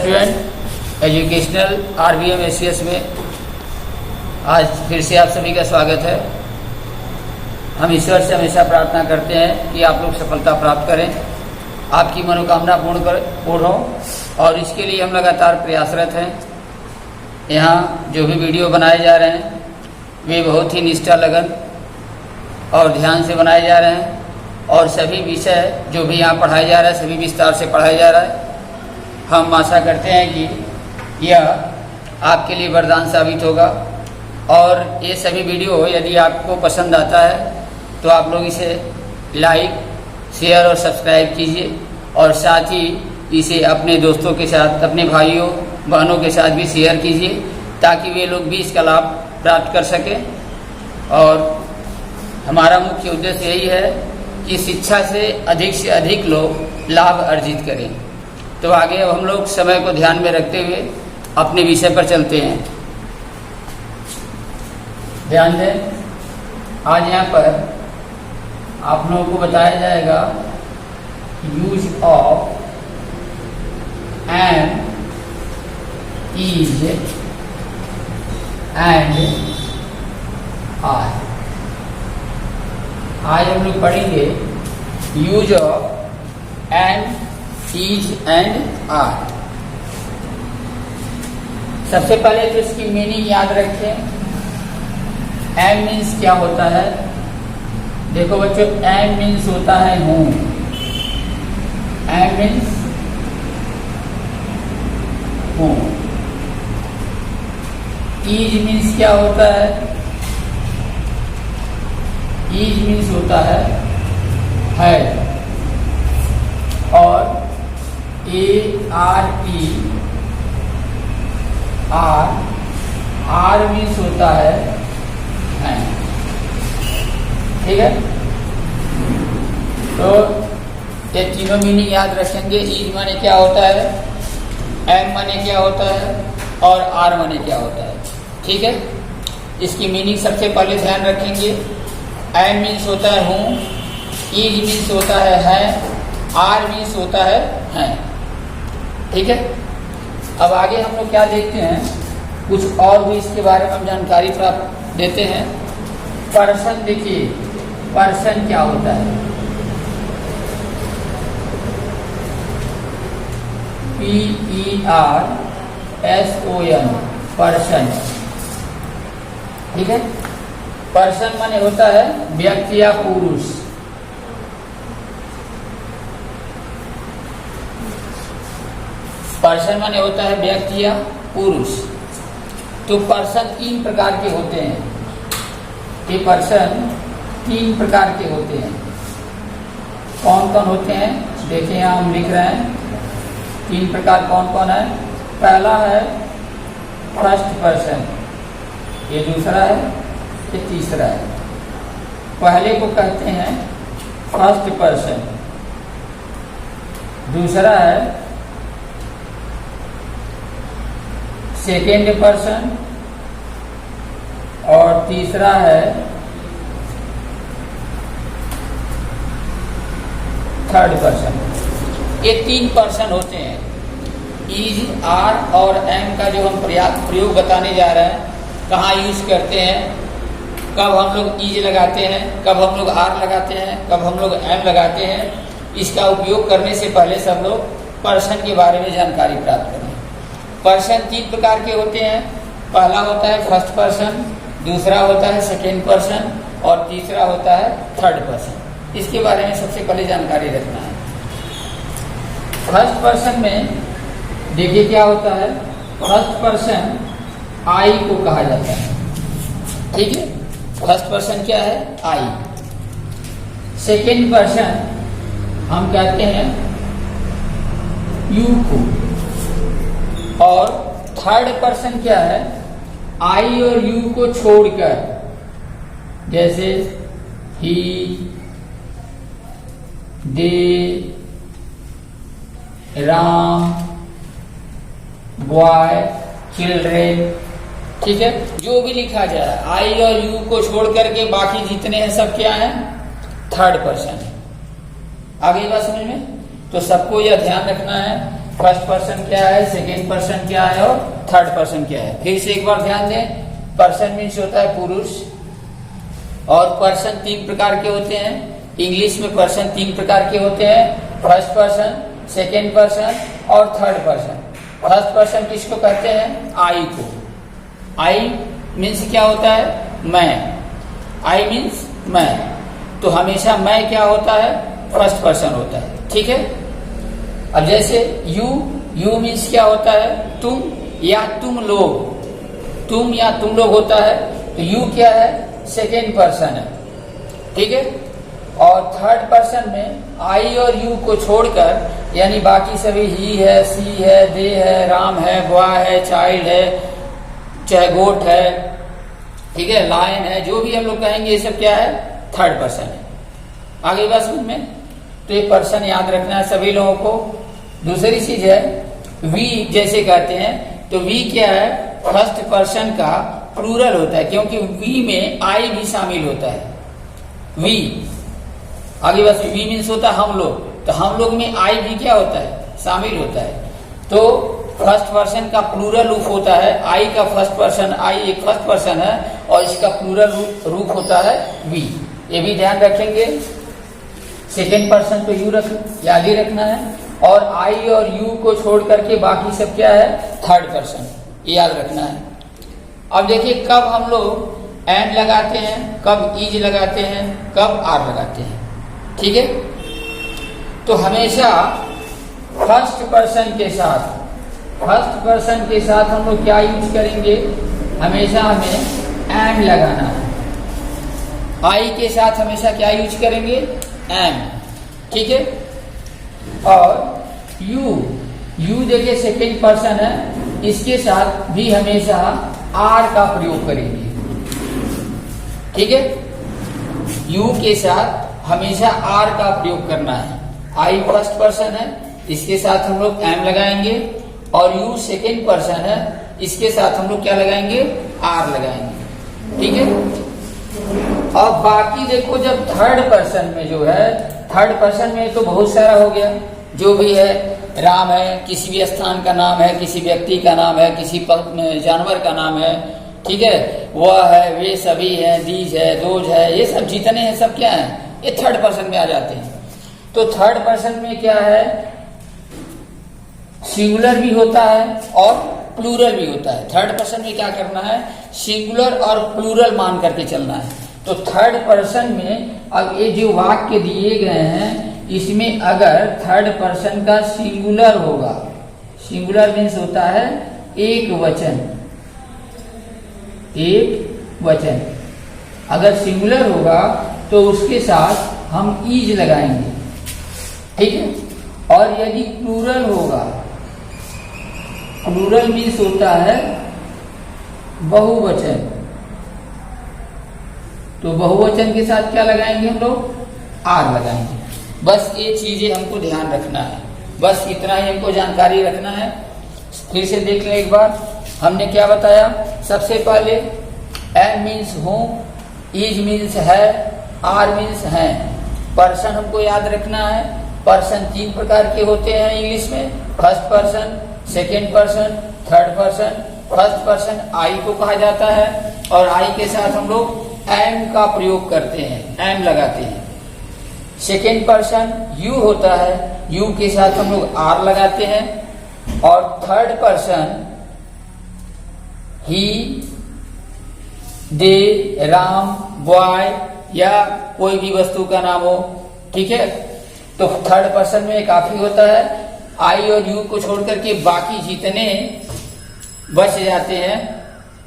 Student educational RBM ACS में आज फिर से आप सभी का स्वागत है। हम ईश्वर से हमेशा प्रार्थना करते हैं कि आप लोग सफलता प्राप्त करें, आपकी मनोकामना पूर्ण हो, और इसके लिए हम लगातार प्रयासरत हैं। यहाँ जो भी वीडियो बनाए जा रहे हैं वे बहुत ही निष्ठा, लगन और ध्यान से बनाए जा रहे हैं, और सभी विषय जो भी यहाँ पढ़ाया जा रहा है सभी विस्तार से पढ़ाया जा रहा है। हम आशा करते हैं कि यह आपके लिए वरदान साबित होगा, और ये सभी वीडियो यदि आपको पसंद आता है तो आप लोग इसे लाइक, शेयर और सब्सक्राइब कीजिए, और साथ ही इसे अपने दोस्तों के साथ, अपने भाइयों बहनों के साथ भी शेयर कीजिए, ताकि वे लोग भी इसका लाभ प्राप्त कर सकें। और हमारा मुख्य उद्देश्य यही है कि शिक्षा से अधिक लोग लाभ अर्जित करें। तो आगे अब हम लोग समय को ध्यान में रखते हुए अपने विषय पर चलते हैं। ध्यान दें, आज यहाँ पर आप लोगों को बताया जाएगा use of am, is and are. आज हम लोग पढ़ेंगे use of am, is and are. सबसे पहले तो इसकी मीनिंग याद रखें। एम मीन्स क्या होता है? देखो बच्चों, एम मीन्स होता है हूं। एम मीन्स हूं। इज मीन्स क्या होता है? इज मीन्स होता है। और ARE, आर मीन्स होता है। ठीक है, तो ये तीनों मीनिंग याद रखेंगे। इज माने क्या होता है, एम माने क्या होता है, और आर माने क्या होता है। ठीक है, इसकी मीनिंग सबसे पहले ध्यान रखेंगे। एम मीन्स होता है हूँ, इज मीन्स होता है, आर मीन्स होता है। ठीक है, अब आगे हम लोग क्या देखते हैं, कुछ और भी इसके बारे में हम जानकारी प्राप्त देते हैं। पर्सन, देखिए पर्सन क्या होता है? PERSON, person. ठीक है, पर्सन माने होता है व्यक्ति या पुरुष। पर्सन माने होता है व्यक्ति या पुरुष। तो पर्सन 3 प्रकार के होते हैं। ये पर्सन 3 प्रकार के होते हैं। कौन कौन होते हैं? देखिए यहाँ हम लिख रहे हैं 3 प्रकार कौन कौन है। पहला है फर्स्ट पर्सन, ये दूसरा है, ये तीसरा है। पहले को कहते हैं फर्स्ट पर्सन, दूसरा है सेकेंड पर्सन, और तीसरा है थर्ड पर्सन। ये 3 पर्सन होते हैं। इज, आर और एम का जो हम प्रयोग बताने जा रहे हैं, कहाँ यूज करते हैं, कब हम लोग इज लगाते हैं, कब हम लोग आर लगाते हैं, कब हम लोग एम लगाते हैं, इसका उपयोग करने से पहले सब लोग पर्सन के बारे में जानकारी प्राप्त करें। पर्सन 3 प्रकार के होते हैं। पहला होता है फर्स्ट पर्सन, दूसरा होता है सेकेंड पर्सन, और तीसरा होता है थर्ड पर्सन। इसके बारे में सबसे पहले जानकारी रखना है। फर्स्ट पर्सन में देखिए क्या होता है। फर्स्ट पर्सन आई को कहा जाता है। ठीक है, फर्स्ट पर्सन क्या है? आई। सेकेंड पर्सन हम कहते हैं यू को, और थर्ड पर्सन क्या है? आई और यू को छोड़कर, जैसे ही, दे, राम, बॉय, चिल्ड्रेन। ठीक है, जो भी लिखा जाए आई और यू को छोड़ करके बाकी जितने हैं सब क्या हैं? Third person. आगे बात समझ में? तो सबको यह ध्यान रखना है फर्स्ट पर्सन क्या है, सेकेंड पर्सन क्या है और थर्ड पर्सन क्या है। फिर से एक बार ध्यान दें, पर्सन मीन्स होता है पुरुष, और पर्सन 3 प्रकार के होते हैं। इंग्लिश में पर्सन 3 प्रकार के होते हैं, फर्स्ट पर्सन, सेकेंड पर्सन और थर्ड पर्सन। फर्स्ट पर्सन किसको कहते हैं, आई को। आई मीन्स क्या होता है, मैं। आई मीन्स मैं, तो हमेशा मैं क्या होता है, फर्स्ट पर्सन होता है। ठीक है। अब जैसे यू मीन्स क्या होता है, तुम या तुम लोग, तुम या तुम लोग होता है, तो यू क्या है, सेकेंड पर्सन है। ठीक है। और थर्ड पर्सन में आई और यू को छोड़कर यानी बाकी सभी ही है, सी है, दे है, राम है, बॉय है, चाइल्ड है, चाहे गोट है, ठीक है, लायन है, जो भी हम लोग कहेंगे ये सब क्या है, थर्ड पर्सन है। आगे बात समझ में, तो ये पर्सन याद रखना है सभी लोगों को। दूसरी चीज है वी जैसे कहते हैं, तो वी क्या है, फर्स्ट पर्सन का प्लूरल होता है, क्योंकि वी में आई भी शामिल होता है। वी आगे बस वी मीन्स होता है हम लोग, तो हम लोग में आई भी क्या होता है, शामिल होता है। तो फर्स्ट पर्सन का प्लूरल रूप होता है, आई का फर्स्ट पर्सन, आई एक फर्स्ट पर्सन है और इसका प्लूरल रूप होता है वी। ये भी ध्यान रखेंगे। सेकेंड पर्सन तो यू याद ही रखना है, और आई और यू को छोड़ करके बाकी सब क्या है, थर्ड पर्सन, ये याद रखना है। अब देखिए कब हम लोग एंड लगाते हैं, कब इज लगाते हैं, कब आर लगाते हैं। ठीक है। तो हमेशा फर्स्ट पर्सन के साथ हम लोग क्या यूज करेंगे, हमेशा हमें एंड लगाना है। आई के साथ हमेशा क्या यूज करेंगे, एंड। ठीक है। और यू देखिए सेकेंड पर्सन है, इसके साथ भी हमेशा आर का प्रयोग करेंगे। ठीक है। यू के साथ हमेशा आर का प्रयोग करना है। आई फर्स्ट पर्सन है, इसके साथ हम लोग एम लगाएंगे, और यू सेकेंड पर्सन है, इसके साथ हम लोग क्या लगाएंगे, आर लगाएंगे। ठीक है। अब बाकी देखो जब थर्ड पर्सन में जो है, थर्ड पर्सन में तो बहुत सारा हो गया, जो भी है, राम है, किसी भी स्थान का नाम है, किसी व्यक्ति का नाम है, किसी जानवर का नाम है, ठीक है, वह है, वे सभी है, दीज है, दोज है, ये सब जितने हैं सब क्या है, ये थर्ड पर्सन में आ जाते हैं। तो थर्ड पर्सन में क्या है, सिंगुलर भी होता है और प्लूरल भी होता है। थर्ड पर्सन में क्या करना है, सिंगुलर और प्लूरल मान करके चलना है। तो थर्ड पर्सन में अब ये जो वाक्य दिए गए हैं, इसमें अगर थर्ड पर्सन का सिंगुलर होगा, सिंगुलर मीन्स होता है एक वचन, एक वचन, अगर सिंगुलर होगा तो उसके साथ हम इज लगाएंगे। ठीक है। और यदि प्लूरल होगा, प्लूरल मीन्स होता है बहुवचन, तो बहुवचन के साथ क्या लगाएंगे हम लोग, आर लगाएंगे। बस ये चीजें हमको ध्यान रखना है, बस इतना ही हमको जानकारी रखना है। फिर से देख लें एक बार, हमने क्या बताया। सबसे पहले एम मीन्स हूं, इज मीन्स है, आर मीन्स है। पर्सन हमको याद रखना है। पर्सन 3 प्रकार के होते हैं इंग्लिश में, first person, second person, third person. First person I को कहा जाता है, और आई के साथ हम लोग एम का प्रयोग करते हैं, एम लगाते हैं। सेकेंड पर्सन यू होता है, यू के साथ हम लोग आर लगाते हैं। और थर्ड पर्सन ही, दे, राम, बॉय या कोई भी वस्तु का नाम हो। ठीक है। तो थर्ड पर्सन में काफी होता है, आई और यू को छोड़कर के बाकी जितने बच जाते हैं,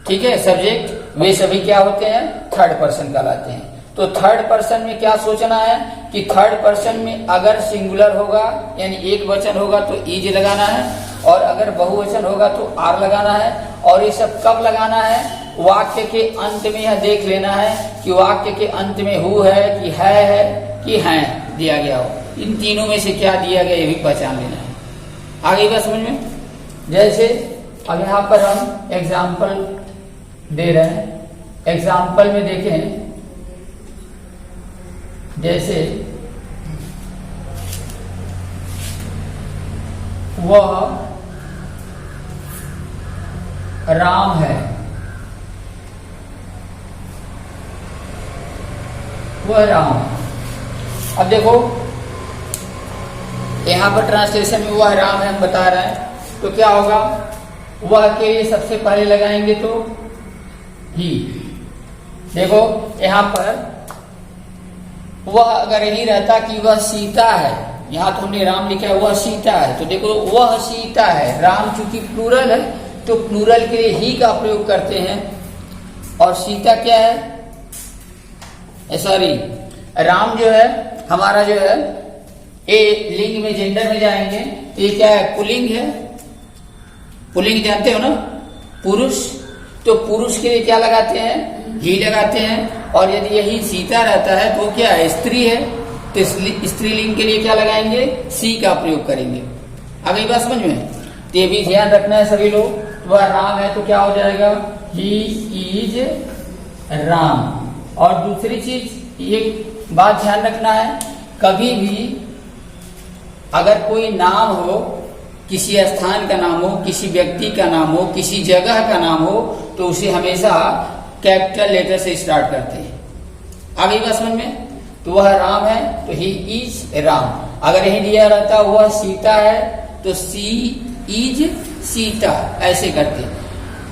ठीक है, सब्जेक्ट, वे सभी क्या होते हैं, थर्ड पर्सन कहलाते हैं। तो थर्ड पर्सन में क्या सोचना है कि थर्ड पर्सन में अगर सिंगुलर होगा यानी एक वचन होगा तो इज लगाना है, और अगर बहुवचन होगा तो आर लगाना है। और ये सब कब लगाना है, वाक्य के अंत में यह देख लेना है कि वाक्य के अंत में हु है कि है कि हैं दिया गया हो। इन तीनों में से क्या दिया गया ये भी पहचान लेना है। आगे बात समझ में। जैसे अब यहाँ पर हम एग्जाम्पल दे रहे हैं, एग्जाम्पल में देखें, जैसे वह राम है, वह राम। अब देखो यहां पर ट्रांसलेशन में वह राम है हम बता रहे हैं, तो क्या होगा, वह के लिए सबसे पहले लगाएंगे तो ही। देखो यहां पर वह अगर यही रहता कि वह सीता है, यहां तो हमने राम लिखा है, वह सीता है, तो देखो वह सीता है। राम चूंकि प्लूरल है तो प्लूरल के लिए ही का प्रयोग करते हैं, और सीता क्या है, सॉरी राम जो है हमारा जो है ए लिंग में जेंडर में जाएंगे, ये क्या है, पुल्लिंग है। पुल्लिंग जानते हो ना, पुरुष, तो पुरुष के लिए क्या लगाते हैं, ही लगाते हैं। और यदि यही सीता रहता है तो क्या है, स्त्री है, तो स्त्रीलिंग के लिए क्या लगाएंगे, सी का प्रयोग करेंगे। आ गई बात समझ में, तो ये भी ध्यान रखना है सभी लोग। वह राम है तो क्या हो जाएगा, ही इज राम। और दूसरी चीज ये बात ध्यान रखना है, कभी भी अगर कोई नाम हो, किसी स्थान का नाम हो, किसी व्यक्ति का नाम हो, किसी जगह का नाम हो, तो उसे हमेशा कैपिटल लेटर से स्टार्ट करते हैं। आ गई बात समझ में, तो वह राम है तो ही इज राम। अगर यही दिया रहता वह सीता है तो सी इज सीता, ऐसे करते।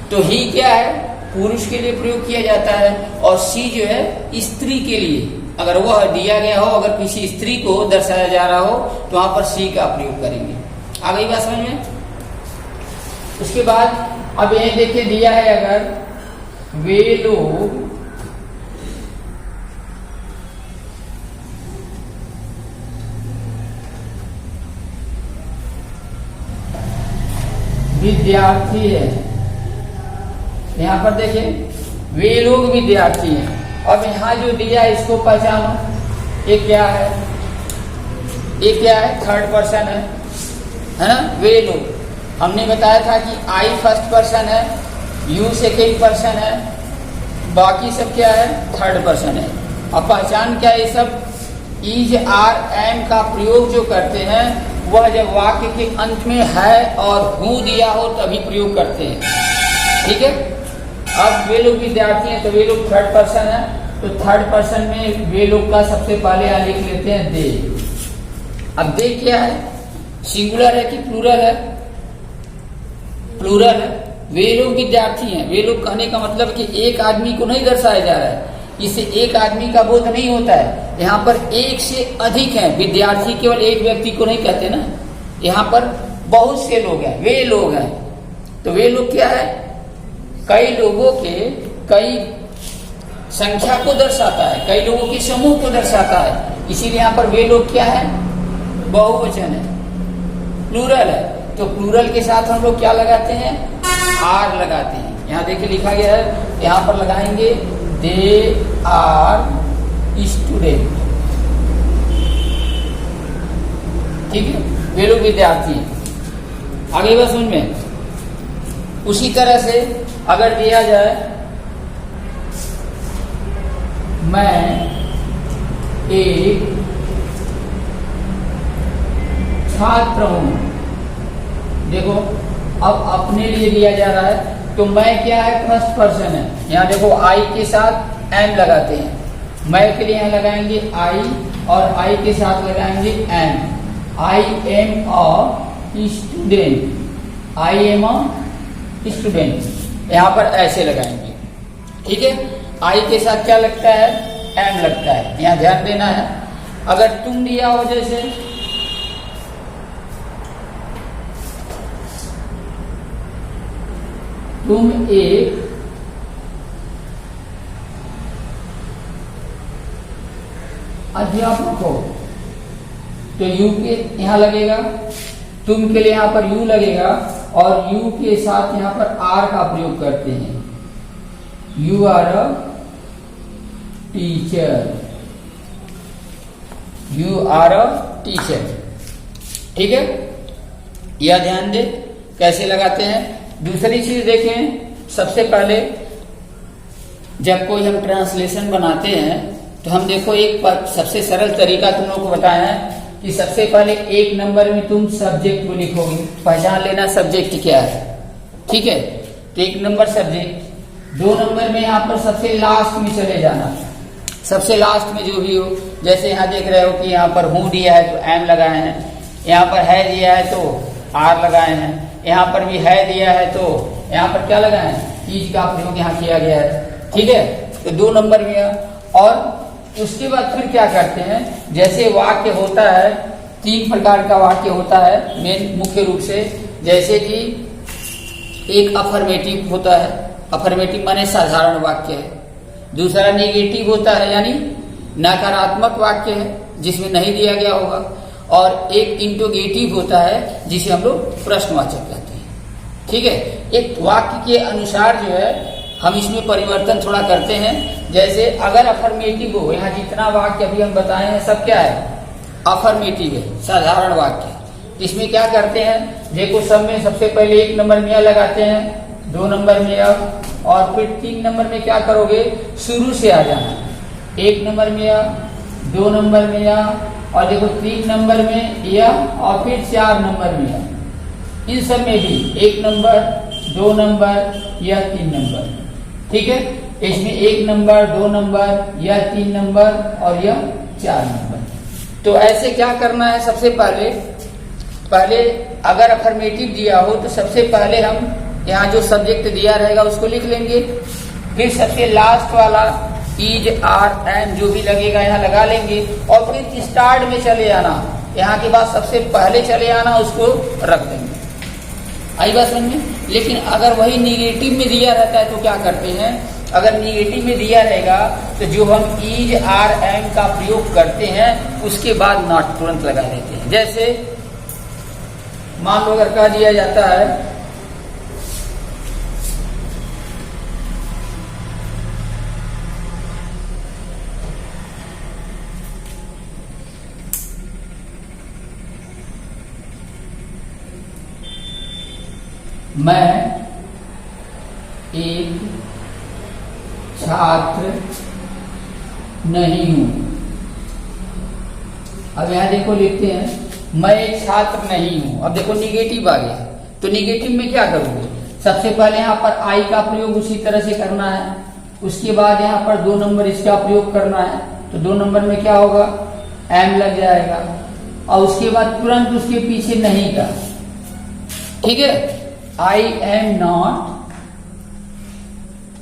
तो ही क्या है, पुरुष के लिए प्रयोग किया जाता है, और सी जो है स्त्री के लिए। अगर वह दिया गया हो, अगर किसी स्त्री को दर्शाया जा रहा हो तो वहां पर सी का प्रयोग करेंगे। आ गई बात समझ में। उसके बाद अब ये देखिए दिया है, अगर वे लोग विद्यार्थी है, यहां पर देखिए वे लोग विद्यार्थी हैं। अब यहां जो दिया इसको पहचानो, ये क्या है, ये क्या है, थर्ड पर्सन है ना। वे लोग हमने बताया था कि आई फर्स्ट पर्सन है, यू सेकेंड पर्सन है, बाकी सब क्या है, थर्ड पर्सन है। अब पहचान क्या है, ये सब इज आर एम का प्रयोग जो करते हैं वह जब वाक्य के अंत में है और हूं दिया हो तभी प्रयोग करते हैं, ठीक है। अब वे लोग विद्यार्थी हैं तो वे लोग थर्ड पर्सन है, तो थर्ड पर्सन में वे लोग का सबसे पहले यहाँ लिख लेते हैं दे। अब दे क्या है, सिंगुलर है कि प्लूरल है, प्लूरल है। वे लोग विद्यार्थी हैं, वे लोग कहने का मतलब कि एक आदमी को नहीं दर्शाया जा रहा है, इससे एक आदमी का बोध नहीं होता है। यहाँ पर एक से अधिक है, विद्यार्थी केवल एक व्यक्ति को नहीं कहते ना, यहाँ पर बहुत से लोग हैं, वे लोग हैं। तो वे लोग क्या है, कई लोगों के, कई संख्या को दर्शाता है, कई लोगों के समूह को दर्शाता है, इसीलिए यहाँ पर वे लोग क्या है, बहुवचन है, प्लूरल है। तो प्लूरल के साथ हम लोग क्या लगाते हैं, आर लगाते हैं। यहाँ देखिए लिखा गया है, यहाँ पर लगाएंगे दे आर स्टूडेंट, ठीक है, वे लोग विद्यार्थी हैं। आगे बस उनमें उसी तरह से अगर दिया जाए मैं एक छात्र हूं, देखो अब अपने लिए दिया जा रहा है तो मैं क्या है, फर्स्ट पर्सन है। यहाँ देखो आई के साथ एम लगाते हैं, मैं के लिए यहाँ लगाएंगे आई और आई के साथ लगाएंगे am. I am a student, I am a student, यहाँ पर ऐसे लगाएंगे, ठीक है। आई के साथ क्या लगता है, एम लगता है, यहाँ ध्यान देना है। अगर तुम दिया हो, जैसे तुम एक अध्यापक हो तो यू के यहां लगेगा, तुम के लिए यहां पर यू लगेगा, और यू के साथ यहां पर आर का प्रयोग करते हैं, you are a teacher, you are a teacher, ठीक है। यह ध्यान दे कैसे लगाते हैं। दूसरी चीज देखें, सबसे पहले जब कोई हम ट्रांसलेशन बनाते हैं तो हम देखो एक सबसे सरल तरीका तुम लोग को बताया है कि सबसे पहले एक नंबर में तुम सब्जेक्ट को लिखोगे, पहचान लेना सब्जेक्ट क्या है, ठीक है। तो एक नंबर सब्जेक्ट, 2 नंबर में यहाँ पर सबसे लास्ट में चले जाना, सबसे लास्ट में जो भी हो, जैसे यहाँ देख रहे हो कि यहाँ पर हूँ दिया है तो एम लगाए हैं, यहाँ पर है दिया है तो आर लगाए हैं, यहाँ पर भी है दिया है तो यहाँ पर क्या लगाए हैं, ईज का प्रयोग यहाँ किया गया है, ठीक है। तो 2 नंबर में, और उसके बाद फिर क्या करते हैं, जैसे वाक्य होता है 3 प्रकार का वाक्य होता है मेन मुख्य रूप से, जैसे कि एक अफर्मेटिव होता है, अफर्मेटिव माने साधारण वाक्य है, दूसरा नेगेटिव होता है यानी नकारात्मक वाक्य है जिसमें नहीं दिया गया होगा, और एक इंटरोगेटिव होता है जिसे हम लोग प्रश्नवाचक कहते हैं, ठीक है। एक वाक्य के अनुसार जो है हम इसमें परिवर्तन थोड़ा करते हैं, जैसे अगर अफर्मेटिव हो, यहाँ जितना वाक्य अभी हम बताए हैं सब क्या है, अफर्मेटिव है, साधारण वाक्य। इसमें क्या करते हैं, देखो सब में सबसे पहले 1 नंबर में लगाते हैं, 2 नंबर में और फिर 3 नंबर में क्या करोगे, शुरू से आ जाना, 1 नंबर में 2 नंबर में और देखो 3 नंबर में या, और फिर 4 नंबर में, इन सब में भी 1 नंबर 2 नंबर या 3 नंबर, ठीक है। इसमें 1 नंबर 2 नंबर या 3 नंबर और या 4 नंबर। तो ऐसे क्या करना है, सबसे पहले अगर अफर्मेटिव दिया हो तो सबसे पहले हम यहाँ जो सब्जेक्ट दिया रहेगा उसको लिख लेंगे, फिर सबसे लास्ट वाला इज आर एम जो भी लगेगा यहाँ लगा लेंगे, और फिर स्टार्ट में चले आना, यहाँ के बाद सबसे पहले चले आना उसको रख देंगे। आई बात समझ में। लेकिन अगर वही निगेटिव में दिया रहता है तो क्या करते हैं, अगर निगेटिव में दिया रहेगा तो जो हम इज आर एम का प्रयोग करते हैं उसके बाद नॉट तुरंत लगा देते हैं। जैसे मान लो अगर कह दिया जाता है मैं एक छात्र नहीं हूं। अब यहां देखो लिखते हैं मैं एक छात्र नहीं हूं। अब देखो निगेटिव आ गया, तो निगेटिव में क्या करोगे, सबसे पहले यहां पर आई का प्रयोग उसी तरह से करना है, उसके बाद यहां पर 2 नंबर इसका प्रयोग करना है, तो 2 नंबर में क्या होगा, एम लग जाएगा, और उसके बाद तुरंत उसके पीछे नहीं का, ठीक है, आई एम नॉट,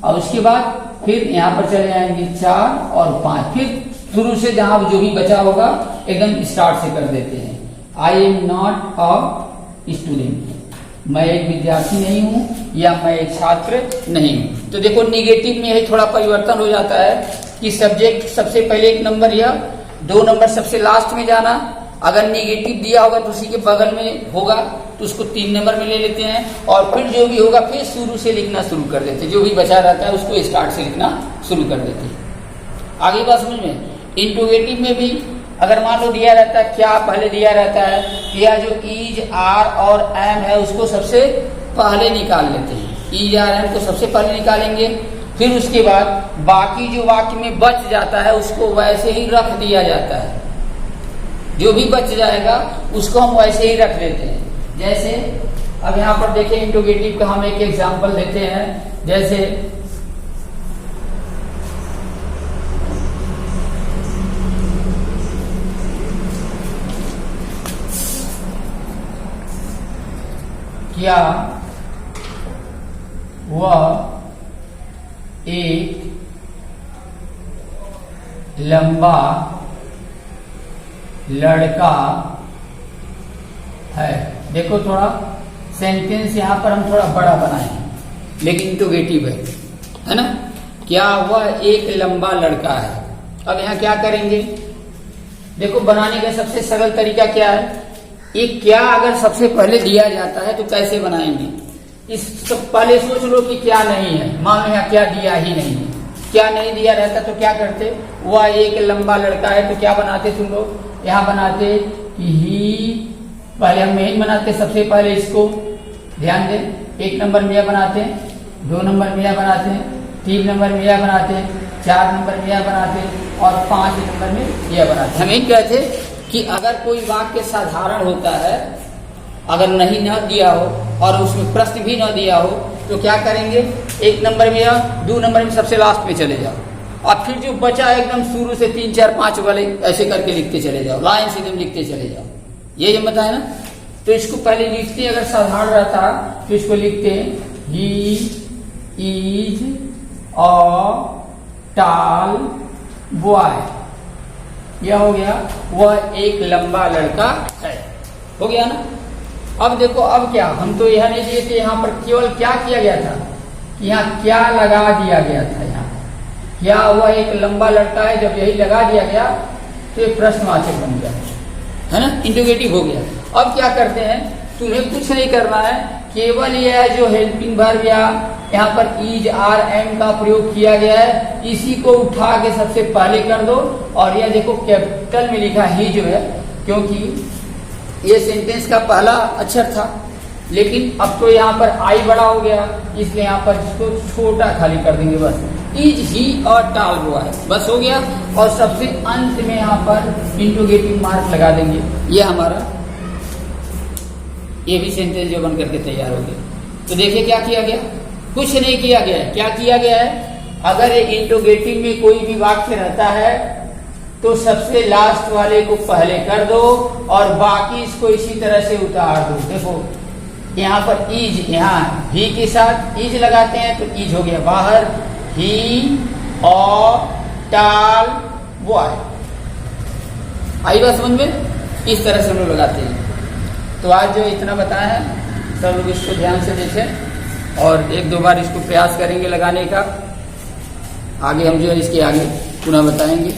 और उसके बाद फिर यहां पर चले जाएंगे 4 और 5, फिर शुरू से जहां जो भी बचा होगा एकदम स्टार्ट से कर देते हैं। I am not a student, मैं एक विद्यार्थी नहीं हूं या मैं एक छात्र नहीं हूं। तो देखो निगेटिव में यही थोड़ा परिवर्तन हो जाता है कि सब्जेक्ट सबसे पहले 1 नंबर या 2 नंबर सबसे लास्ट में जाना, अगर निगेटिव दिया होगा तो उसी के बगल में होगा तो उसको 3 नंबर में ले लेते हैं, और फिर जो भी होगा फिर शुरू से लिखना शुरू कर देते हैं, जो भी बचा रहता है उसको स्टार्ट से लिखना शुरू कर देते हैं। आगे बात समझ में। इंट्रोगेटिव में भी अगर मान लो दिया रहता है, क्या पहले दिया रहता है, या जो इज आर और एम है उसको सबसे पहले निकाल लेते हैं, इज आर एम को सबसे पहले निकालेंगे, फिर उसके बाद बाकी जो वाक्य में बच जाता है उसको वैसे ही रख दिया जाता है, जो भी बच जाएगा उसको हम वैसे ही रख देते हैं। जैसे अब यहां पर देखिए इंट्रोगेटिव का हम एक एग्जांपल देते हैं, जैसे क्या वह एक लंबा लड़का है। देखो थोड़ा सेंटेंस यहां पर हम थोड़ा बड़ा बनाए लेकिन इंट्रोगेटिव है ना, क्या वह एक लंबा लड़का है। अब यहां क्या करेंगे, देखो बनाने का सबसे सरल तरीका क्या है, ये क्या अगर सबसे पहले दिया जाता है तो कैसे बनाएंगे, इस पहले सोच लो कि क्या नहीं है, मान लो यहाँ क्या दिया ही नहीं है, क्या नहीं दिया रहता तो क्या करते, वह एक लंबा लड़का है तो क्या बनाते तुम लोग, यहाँ बनाते कि ही, पहले हम मेन बनाते, सबसे पहले इसको ध्यान दें, 1 नंबर में यह बनाते, 2 नंबर में यह बनाते, 3 नंबर में यह बनाते, 4 नंबर में यह बनाते और 5 नंबर में यह बनाते। हम एक कहते कि अगर कोई वाक्य साधारण होता है, अगर नहीं न दिया हो और उसमें प्रश्न भी न दिया हो तो क्या करेंगे, 1 नंबर में या 2 नंबर में सबसे लास्ट में चले जाओ और फिर जो बचा एकदम शुरू से 3, 4, 5 वाले ऐसे करके लिखते चले जाओ, लाइन से एकदम लिखते चले जाओ। ये बताए ना। तो इसको पहले लिखते, अगर साधारण रहता तो इसको लिखते he is a tall boy, यह हो गया, वह एक लंबा लड़का है, हो गया ना। अब देखो, अब क्या, हम तो यह नहीं दिए थे, यहाँ पर केवल क्या किया गया था, यहाँ क्या लगा दिया गया था, यहाँ क्या वह एक लंबा लड़का है, जब यही लगा दिया गया तो ये प्रश्नवाचक बन गया, है ना, इंट्रोगेटिव हो गया। अब क्या करते हैं, तुम्हें कुछ नहीं करना है, केवल यह जो हेल्पिंग वर्ब या यहाँ पर इज आर एम का प्रयोग किया गया है, इसी को उठा के सबसे पहले कर दो। और यह देखो कैपिटल में लिखा ही जो है, क्योंकि ये सेंटेंस का पहला अक्षर था, लेकिन अब तो यहाँ पर आई बड़ा हो गया, इसलिए यहाँ पर इसको छोटा खाली कर देंगे बस, इज ही और टाल बॉय, बस हो गया। और सबसे अंत में यहाँ पर इंट्रोगेटिव मार्क लगा देंगे। ये हमारा ये भी सेंटेंस जो बन करके तैयार हो गया। तो देखिए क्या किया गया, कुछ नहीं किया गया है। क्या किया गया है, अगर एक इंट्रोगेटिव में कोई भी वाक्य रहता है तो सबसे लास्ट वाले को पहले कर दो और बाकी इसको इसी तरह से उतार दो। देखो यहाँ पर इज, यहाँ ही के साथ इज लगाते हैं तो इज हो गया बाहर, ही और टाल बॉय, आई बात समझ में, इस तरह से हम लोग लगाते हैं। तो आज जो इतना बताया है सब लोग इसको ध्यान से देखें और 1-2 बार इसको प्रयास करेंगे लगाने का। आगे हम जो है इसके आगे पुनः बताएंगे।